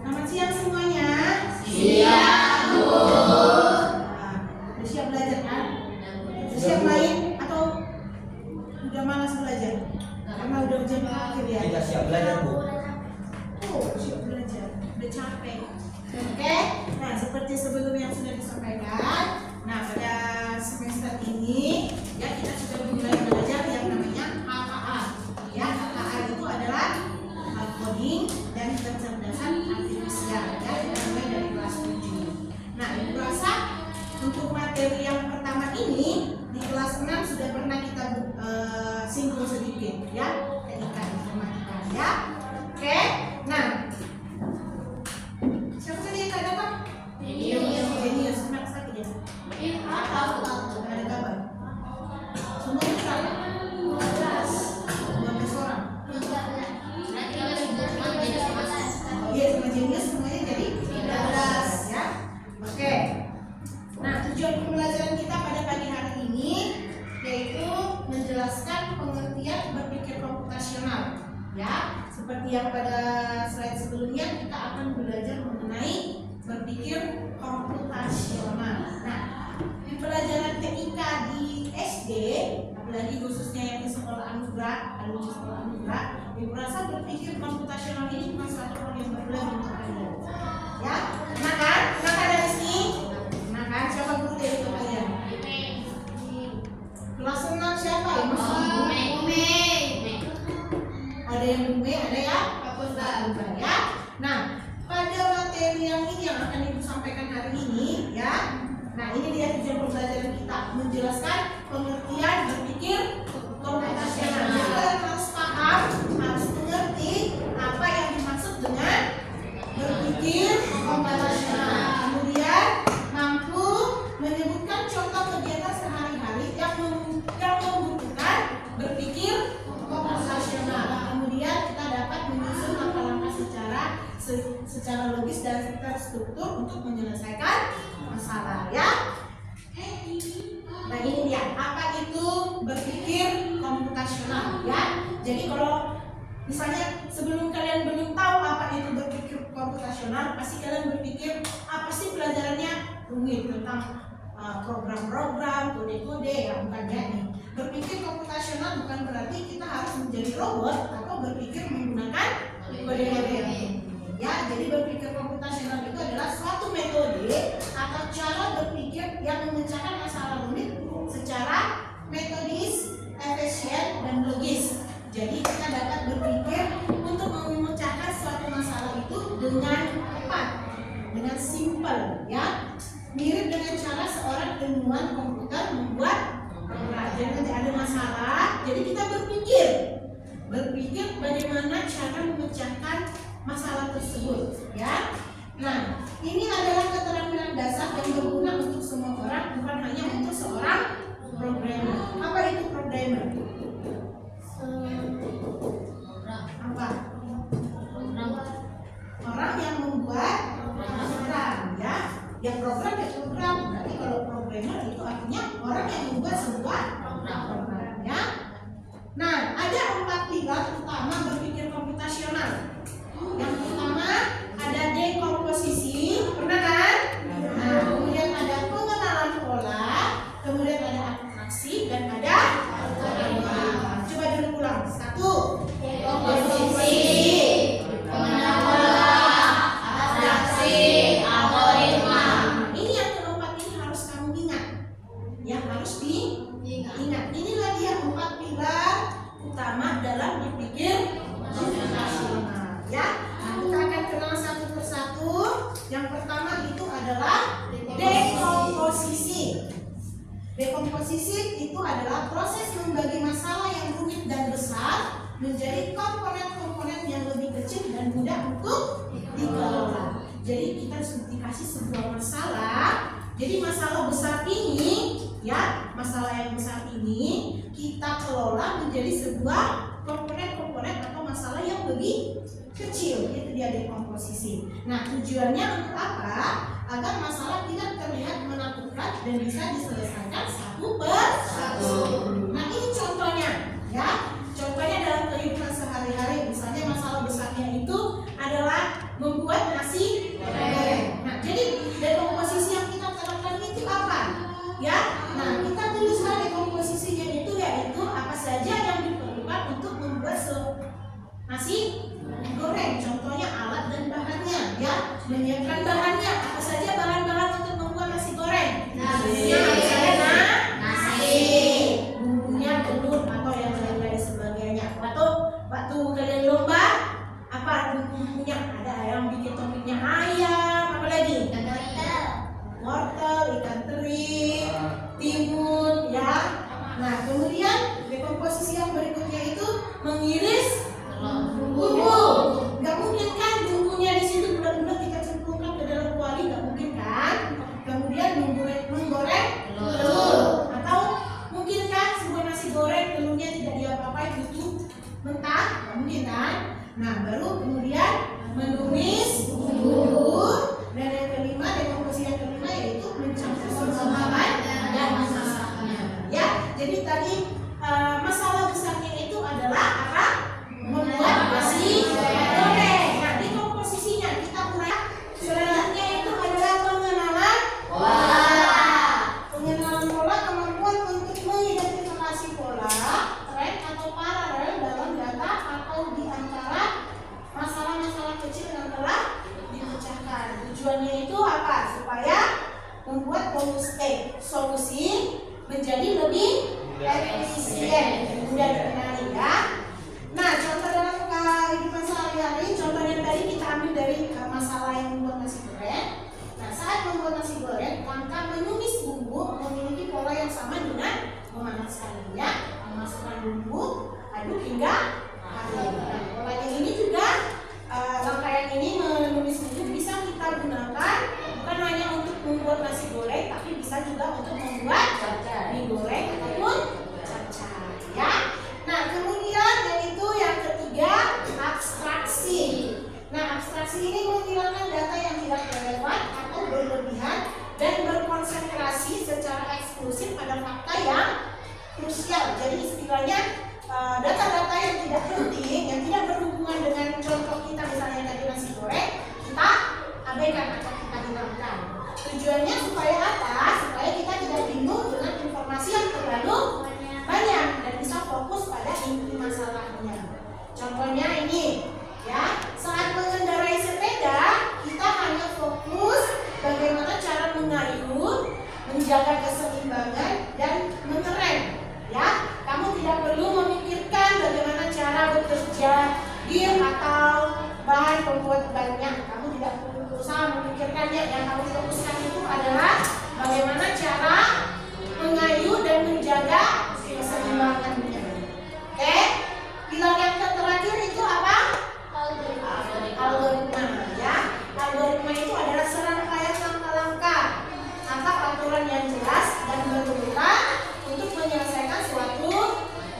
Selamat siang semuanya. Siang, Bu. Udah siap belajar kan? Udah siap main atau udah malas belajar? Karena udah ujian akhir ya. Tidak siap belajar, Bu. Oh, siap belajar. Udah capek. Oke. Nah, seperti sebelumnya yang sudah disampaikan. Nah, pada semester ini ya kita sudah mulai belajar yang namanya HKA. Ya, HKA itu adalah coding dan kecerdasan artifisial. Ya, kita mulai dari kelas 7. Nah, Ibu rasa untuk materi yang pertama ini di kelas 6 sudah pernah kita singgung sedikit ya, teknika informatika ya. Oke. Nah, siapa tadi yang ada Pak? Jenius. Kenapa sakit ya? Ada kabar? Semua besar? 12 orang. Iya, sama Jenius semuanya jadi 13 ya. Oke. Nah, tujuan pembelajaran kita pada pagi hari ini yaitu menjelaskan pengertian berpikir komputasional. Ya, seperti yang pada slide sebelumnya kita akan belajar mengenai berpikir komputasional. Nah, di pelajaran TIK di SD, apalagi khususnya yang di sekolah anugerah, Ibu rasa berpikir komputasional ini bukan satu hal yang baru lagi untuk kalian. Ya, nah kan? Nah kan dari sini? Nah kan, siapa guru dari kalian? Kelas 6 siapa? Yang masih ada yang Bume, ada ya? Ya. Nah, pada materi yang ini yang akan Ibu sampaikan hari ini ya. Nah, ini dia tujuan pembelajaran kita, menjelaskan pengertian berpikir komputasional. Jadi kalian harus paham, harus mengerti apa yang dimaksud dengan berpikir komputasional. Kemudian mampu menyebutkan contoh kegiatan sehari-hari yang membutuhkan berpikir komputasional. Kemudian kita dapat menyusun langkah-langkah secara logis dan terstruktur untuk menyelesaikan masalah ya. Nah, ini dia apa itu berpikir komputasional ya. Jadi kalau misalnya sebelum kalian belum tahu apa itu berpikir komputasional, pasti kalian berpikir apa sih pelajarannya rumit tentang program-program, kode-kode ya, bukan ya nih. Berpikir komputasional bukan berarti kita harus menjadi robot atau berpikir menggunakan kode-kode. Ya, jadi berpikir komputasional itu adalah suatu metode atau cara berpikir yang memecahkan masalah rumit secara metodis, efisien, dan logis. Jadi kita dapat berpikir untuk memecahkan suatu masalah itu dengan cepat, dengan simpel, ya. Mirip dengan cara seorang ilmuwan komputer membuat program. Jadi nanti ada masalah, jadi kita berpikir bagaimana cara memecahkan masalah tersebut, ya. Nah, ini adalah keterampilan dasar yang berguna untuk semua orang, bukan hanya untuk seorang programmer. Apa itu programmer? Apa? Orang yang membuat program, ya. Yang program ya program. Berarti kalau programmer itu artinya orang yang membuat sebuah program, ya. Nah, ada 4 pilar utama berpikir komputasional. Yang pertama ada dekomposisi, pernah kan? Nah, kemudian ada pengenalan pola, kemudian ada abstraksi dan ada algoritma. Coba dulu ulang. 1. Dekomposisi, pengenalan pola, abstraksi, algoritma. Ini yang keempat ini harus kamu ingat. Ya, harus diingat. Inilah dia 4 pilar utama dalam berpikir komputasional. Ya, nah, kita akan kenal satu persatu. Yang pertama itu adalah dekomposisi. Dekomposisi itu adalah proses membagi masalah yang rumit dan besar menjadi komponen-komponen yang lebih kecil dan mudah untuk dikelola. Jadi kita dikasih sebuah masalah. Jadi masalah besar ini, ya, masalah yang besar ini kita kelola menjadi sebuah komponen-komponen atau masalah yang lebih kecil. Itu dia dekomposisi. Nah, tujuannya untuk apa? Agar masalah tidak terlihat menakutkan dan bisa diselesaikan satu per satu. Nah, ini contohnya, ya. Contohnya dalam kehidupan sehari-hari, misalnya masalah besarnya itu adalah membuat nasi minyak. Ada yang bikin toppingnya ayam, apa lagi? Wortel, ikan teri, timun, ya. Nah, kemudian dekomposisi yang berikutnya itu mengiris bumbu. Nggak mungkin kan bumbunya di situ benar-benar kita cemplungkan ke dalam kuali, nggak mungkin kan? Kemudian menggoreng telur, atau mungkin kan sebuah nasi goreng telurnya tidak diapa-apain itu mentah, nggak mungkin kan? Nah, baru kemudian menumis bumbu, dan yang kelima, dekomposisi yang kelima yaitu mencampur semua bahan dan masaknya. Ya, jadi tadi masalah besarnya itu adalah apa? Membuat nasi goreng. Nah, dekomposisinya kita uraikan. Selanjutnya itu adalah pengenalan pola. Pengenalan pola, kemampuan untuk mengidentifikasi pola, tren atau paralel dalam data atau di antara masalah-masalah kecil yang telah dipecahkan. Tujuannya itu apa? Supaya membuat solusi menjadi lebih efisien, mudah dikenali ya. Nah, contoh dalam kehidupan sehari-hari, contoh yang tadi kita ambil dari masalah yang membuat nasi goreng. Nah, saat membuat nasi goreng, langkah menumis bumbu memiliki pola yang sama dengan memanaskan minyak, memasukkan bumbu, aduk hingga harum. Nah, polanya ini juga langkah yang ini menumis bumbu bisa kita gunakan bukan hanya untuk membuat nasi goreng, tapi bisa juga untuk membuat mie goreng ataupun capcay ya. Nah, kemudian yaitu yang ketiga, abstraksi. Nah, abstraksi ini menghilangkan data yang tidak relevan atau berlebihan dan berkonsentrasi secara eksklusif pada fakta yang krusial. Jadi istilahnya data-data yang tidak penting, yang tidak berhubungan dengan contoh kita misalnya tadi nasi goreng, kita abaikan atau kita hilangkan. Tujuannya supaya apa? Supaya kita tidak bingung dengan informasi yang terlalu banyak dan bisa fokus pada inti masalahnya. Contohnya ini, ya, saat mengendarai sepeda kita hanya fokus bagaimana cara mengayuh, menjaga keseimbangan dan mengerem. Ya, kamu tidak perlu memikirkan bagaimana cara bekerja gear atau bahan pembuat bannya. Kamu tidak perlu berusaha memikirkannya. Yang kamu fokuskan itu adalah bagaimana cara mengayuh dan menjaga keseimbangannya. Oke? Pilar yang terakhir itu apa? Algoritma. Ya, algoritma itu adalah serangkaian langkah-langkah atau aturan yang jelas dan berurutan untuk menyelesaikan suatu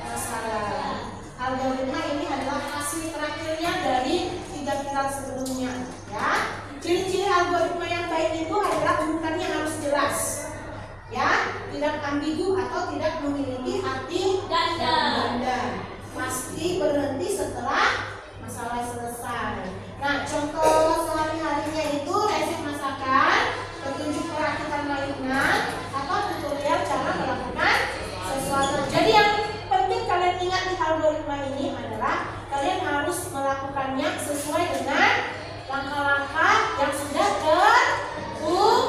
masalah. Algoritma ini adalah hasil terakhirnya dari 3 pilar sebelumnya. Ya, ciri-ciri algoritma yang baik itu adalah urutannya harus jelas, ya, tidak ambigu atau tidak memiliki arti ganda. Pasti berhenti setelah masalah selesai. Nah, contoh sehari-harinya itu resep masakan, petunjuk perakitan mainan, atau tutorial cara melakukan sesuatu. Jadi yang penting kalian ingat di algoritma ini adalah kalian harus melakukannya sesuai dengan langkah-langkah yang sudah terurut,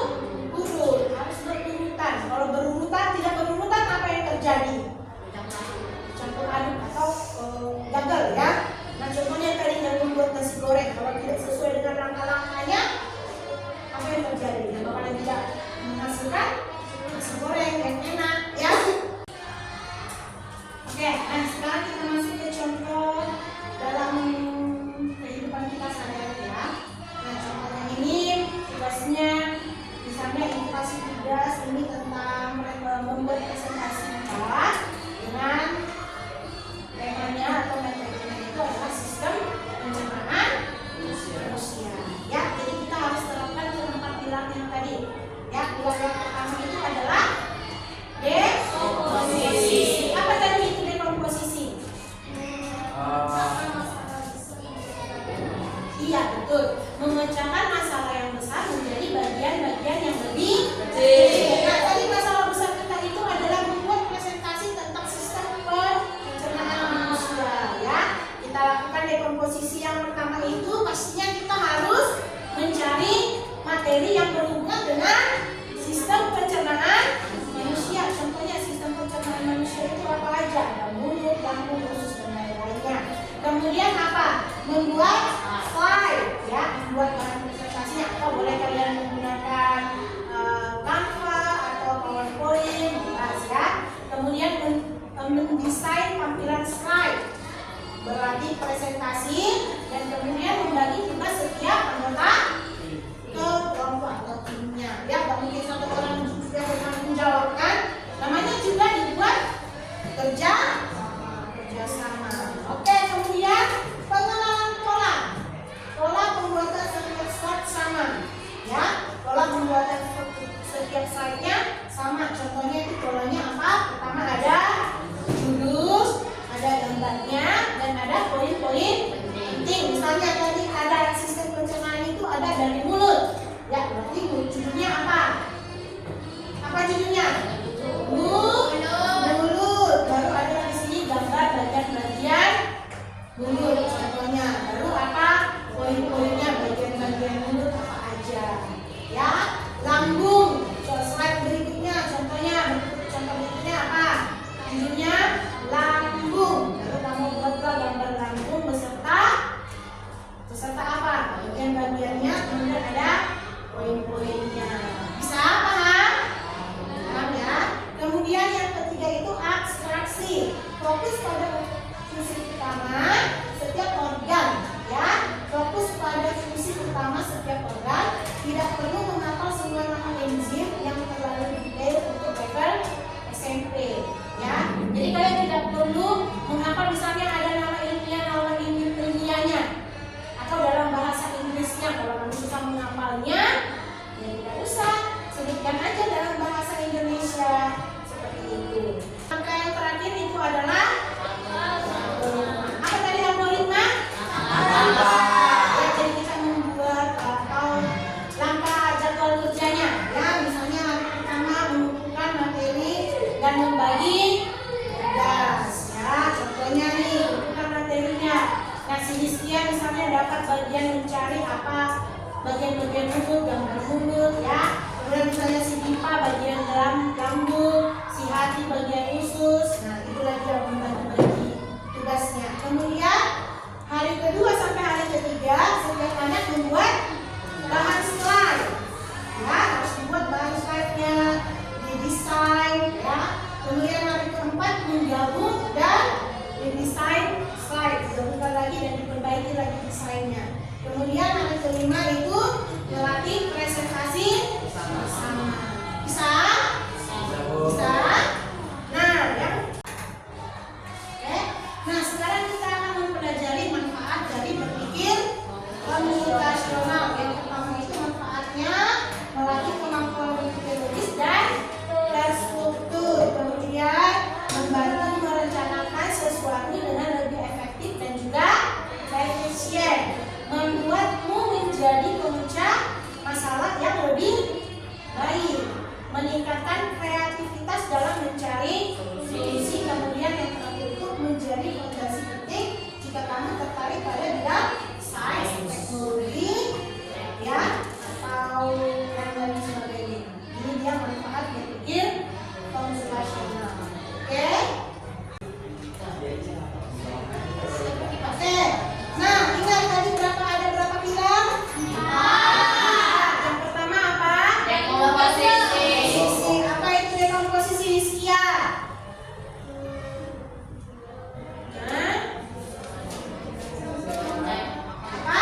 harus berurutan. Kalau berurutan tidak berurutan, apa yang terjadi? Campur aduk atau gagal ya. Nah, contohnya tadi yang membuat nasi goreng, kalau tidak sesuai dengan langkah-langkahnya, apa yang terjadi? Ya, bakalan tidak menghasilkan nasi goreng yang enak ya. Oke, nah sekarang kita masuk ke contoh dalam kehidupan kita sehari-hari ya. Nah, contohnya ini tugasnya misalnya ilustrasi tugas ini tentang membuat presentasi kita dengan temanya atau metodenya itu adalah sistem pencernaan manusia. Ya, jadi kita harus terapkan keempat pilar yang tadi. Ya, pilar yang pertama itu adalah dekomposisi. Apa tadi itu dekomposisi? Iya, betul. Memecahkan masalah yang besar menjadi bagian-bagian yang lebih kecil. Nah, tadi masalah besar kita itu adalah membuat presentasi tentang sistem pencernaan manusia. Ya, kita lakukan dekomposisi yang pertama itu pastinya kita harus mencari materi yang berhubungan dengan sistem pencernaan manusia. Contohnya sistem pencernaan manusia itu apa aja? Ada mulut, lambung, usus dan lain-lainnya. Kemudian apa? Membuat slide. presentasi dan kemudian membagi tugas setiap anggota ke kelompok atau timnya. Ya, nggak mungkin satu orang juga bertanggung jawab kan? Namanya juga dibuat kerja sama. Oke, kemudian pengenalan pola. Pola pembuatan setiap slide sama. Ya, pola pembuatan setiap slide-nya sama. Contohnya itu polanya apa? Pertama ada judul, ada gambarnya, dan ada poin-poin penting. Misalnya tadi ada sistem pencernaan itu ada dari mulut. Ya, berarti judulnya apa? Apa judulnya? Mulut. Baru ada di sini gambar bagian-bagian mulut. Contohnya. Baru apa? Poin-poinnya bagian-bagian mulut apa aja. Ya, lambung. Slide berikutnya. Contoh berikutnya apa? Judulnya lambung. Lalu kamu buatlah gambar lambung beserta apa? Bagian-bagiannya, kemudian ada poin-poinnya. Bisa paham? Paham ya? Kemudian yang ketiga itu abstraksi. Fokus pada fungsi utama setiap organ. Ya, fokus pada fungsi utama setiap organ. Tidak perlu menghafal semua nama enzim yang terlalu detail untuk level SMP. Ya, jadi kalian tidak perlu menghafal misalnya ada nama ilmiahnya, atau dalam bahasa Inggrisnya. Kalau kamu susah menghafalnya, ya tidak usah, sebutkan aja dalam bahasa Indonesia seperti itu. Langkah yang terakhir itu adalah apa tadi algoritma? Ya, jadi kita membuat atau langkah jadwal kerjanya. Ya, misalnya langkah pertama mengumpulkan materi dan membagi tugas. Ya, contohnya nih, kumpulkan materinya. Nah, si Rizkia misalnya dapat bagian mencari apa? Bagian-bagian mulut, gambar mulut, ya. Kemudian misalnya si Dipa bagian lambung, si Hati bagian usus. Nah, itulah dia membagi tugasnya. Kemudian hari kedua sampai hari ketiga setiap anak membuat bahan slide. Ya, harus dibuat bahan slide-nya, didesain, ya. Kemudian hari keempat menggabung dan didesain slide, digabungkan lagi dan diperbaiki lagi desainnya. Kemudian hari kelima itu melatih presentasi bersama. Bisa? Bisa? Nah, ya. Oke. Nah, sekarang kita akan mempelajari manfaat dari berpikir komunikasional. Yang pertama itu manfaatnya melatih kemampuan berpikir logis dan terstruktur. Kemudian membantu merencanakan sesuatu dengan lebih efektif dan juga efisien. Membuatmu menjadi pemecah masalah yang lebih baik. Meningkatkan kreativitas dalam mencari solusi. Kemudian yang terakhir itu menjadi fondasi penting jika kamu tertarik pada bidang sains, teknologi, ya, atau yang lain sebagainya. Ini dia manfaat berpikir komunikasional. Oke? Oke. Nah, ingat tadi ada berapa pilar? 4. Yang pertama apa? Dekomposisi. Apa itu dekomposisi, Rizkia? Apa?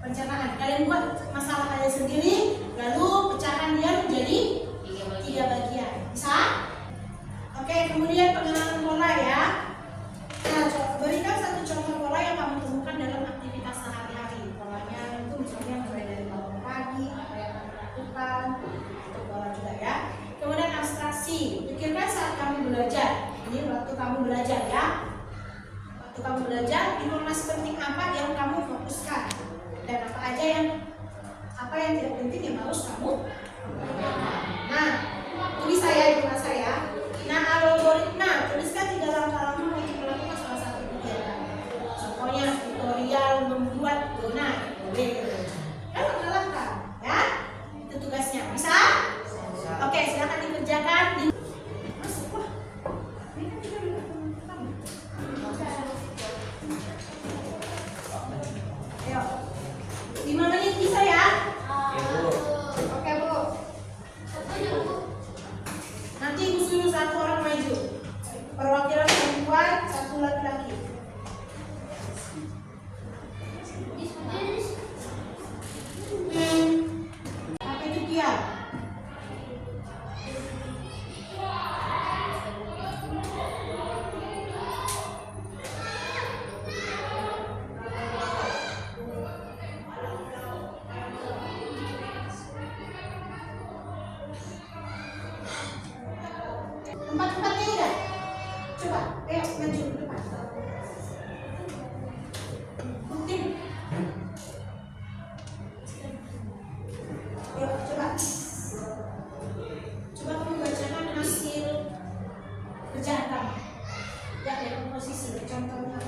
pencernaan. Kalian buat masalah kalian sendiri, lalu pecahkan dia menjadi 3 bagian. Bisa? Oke, kemudian pengenalan pola ya. Nah, berikan satu contoh pola yang kamu temukan dalam aktivitas sehari-hari. Polanya itu misalnya mulai dari bangun pagi, apa yang kamu lakukan, itu pola juga ya. Kemudian abstraksi, pikirkan saat kamu belajar. Ini waktu kamu belajar ya. Waktu kamu belajar, informasi penting apa yang kamu fokuskan dan apa yang tidak penting yang harus kamu. Nah, tulis saya di kelas saya. Nah, algoritma, tuliskan 3 langkah-langkah untuk melakukan salah satu kegiatan. Contohnya tutorial membuat donat. Kan langkah-langkah, ya? Itu tugasnya. Bisa? Oke, silakan dikerjakan. Masuk, wah. Ini kan juga udah pertama. Ayo. 5 menit bisa ya? Oke, Bu. Nanti Ibu suruh 1 orang maju. Perwakilan perempuan, 1 laki-laki. Apa itu dia? Tempat-tempatnya udah. Coba, ayo maju ke depan. Buktiin. Ayo, coba. Coba kamu bacakan hasil kerjaan kamu. Ya, dari komposisi. Contohnya.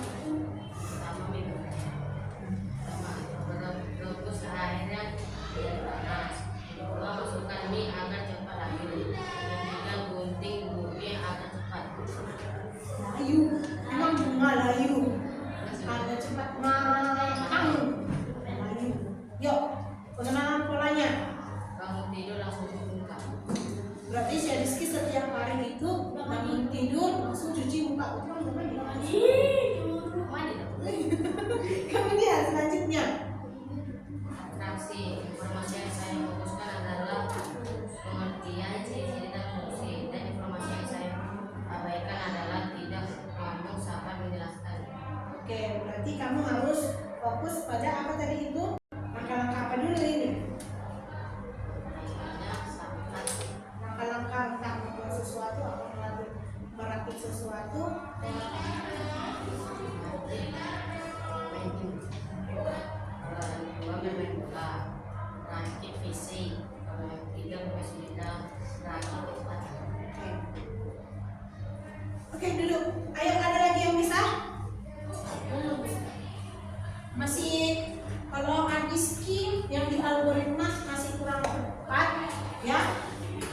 Rebus airnya biar panas. Kedua, masukkan mie agar cepat layu. Ketiga, gunting bumi agar cepat. Layu, emang bunga layu. Ada cepat matang. Layu. Yuk, pengenalan polanya. Bangun tidur langsung buka. Berarti si Rizky setiap hari itu bangun tidur langsung cuci muka. Kemudian selanjutnya. Atraksi, informasi yang saya fokuskan adalah pengertian ciri-ciri dan fungsi, dan informasi yang saya abaikan adalah tidak ngomong sabar menjelaskan. Oke, berarti kamu harus fokus pada apa tadi itu? Langkah-langkah apa dulu ini? Misalnya sabar, Langkah-langkah entah membuat sesuatu atau merakit sesuatu. Kalau yang kedua main bola, rakit fisik. Kalau yang ketiga main sepeda, rakit cepat. Oke dulu. Ayo, ada lagi yang bisa? Masih kalau Rizky yang di algoritma masih kurang tepat ya.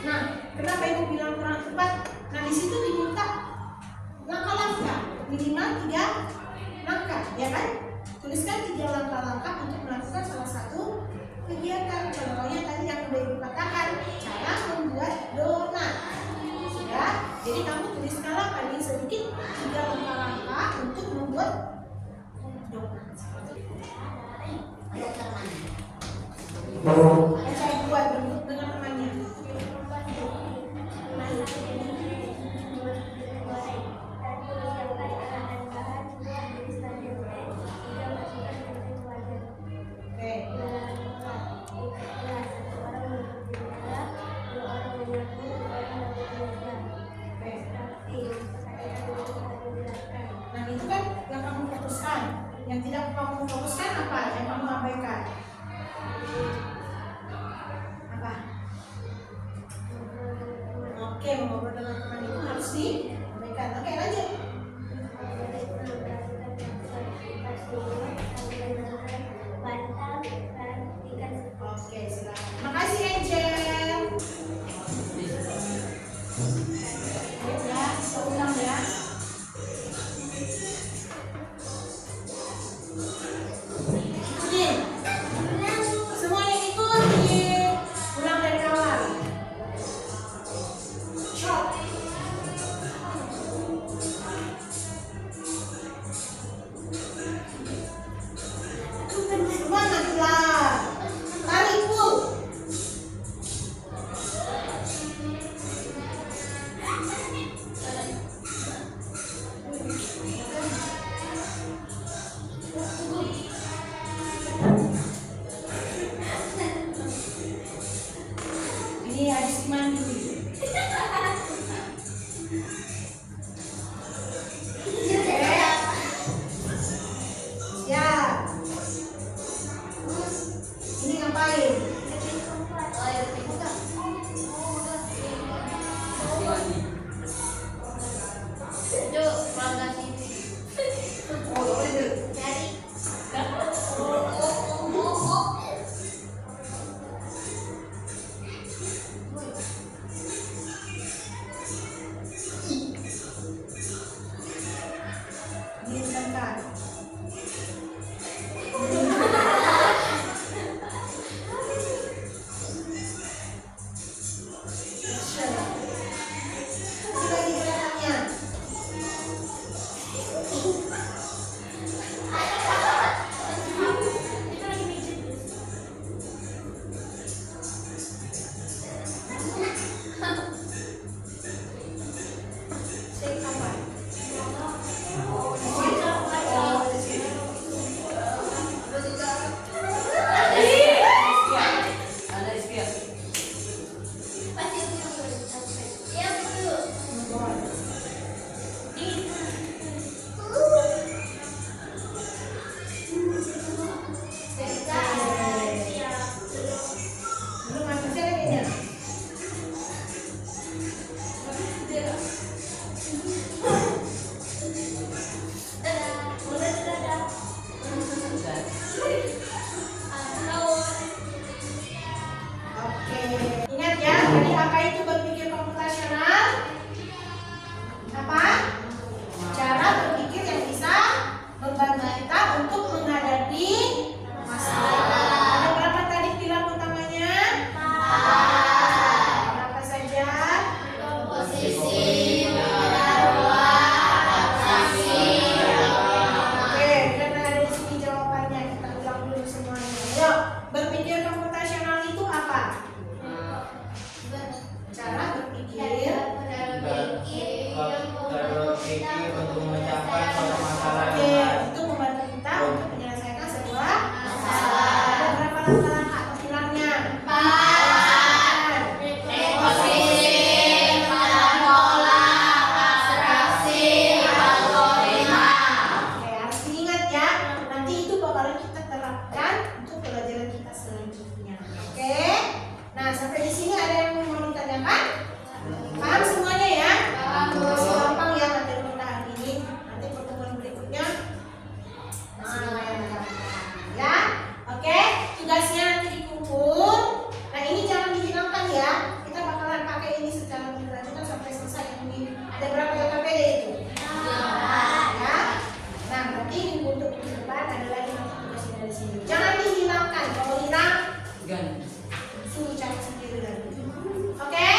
Nah, kenapa ibu bilang kurang tepat? Nah, di situ diminta langkah-langkah minimal 3 langkah, ya kan? Tuliskan 3 langkah-langkah untuk melakukan salah satu kegiatan. Contohnya tadi yang udah ibu katakan, cara membuat donat. Sudah, jadi kamu tuliskanlah paling sedikit 3 langkah-langkah untuk membuat donat. Yang saya buat dengan temannya. Nah, itu kan yang kamu fokuskan. Yang tidak kamu fokuskan apa? Yang kamu abaikan. Apa? Oke, mengobrol dengan teman itu harus diabaikan. Oke, lanjut. Oke, silakan. Makasih Angel. Ya, kita ulang ya. Ikutin. Semua yang ikut ulang dari awal. Shot. Semangat. ngapain? Itu keluarga sini. Oh, itu. Diingatkan. Ini lagi gerakannya. Shake apa? Belum masuk sini kayaknya. Oke, ingat ya, tadi apa itu berpikir komputasional? Apa? Cara berpikir yang bisa membantu kita untuk menghadapi masalah. Ada berapa tadi pilar utamanya? Berapa saja? Oke, karena ada di sini jawabannya, kita ulang dulu semuanya. Ayo, berpikir komputasional itu apa? Cara berpikir untuk mencapai suatu masalah oke, yang itu membantu kita untuk menyelesaikan sebuah masalah. Ada berapa langkah-langkah atau pilarnya? Oke, harus diingat ya. Nanti itu bakalan kita terapkan untuk pelajaran kita selanjutnya. Oke. Nah, sampai di sini ada yang mau ditanyakan? Paham semuanya ya? Masih gampang ya materi kita hari ini. Nanti pertemuan berikutnya masih lumayan gampang. Ya. Oke, tugasnya nanti dikumpul. Nah, ini jangan dihilangkan ya. Kita bakalan pakai ini secara berkelanjutan sampai selesai. Ini ada berapa LKPD itu? Ya. Nah, berarti untuk minggu depan ada lagi nanti tugasnya dari sini. Jangan dihilangkan. Kalau hilang, suruh cari sendiri lagi. Oke?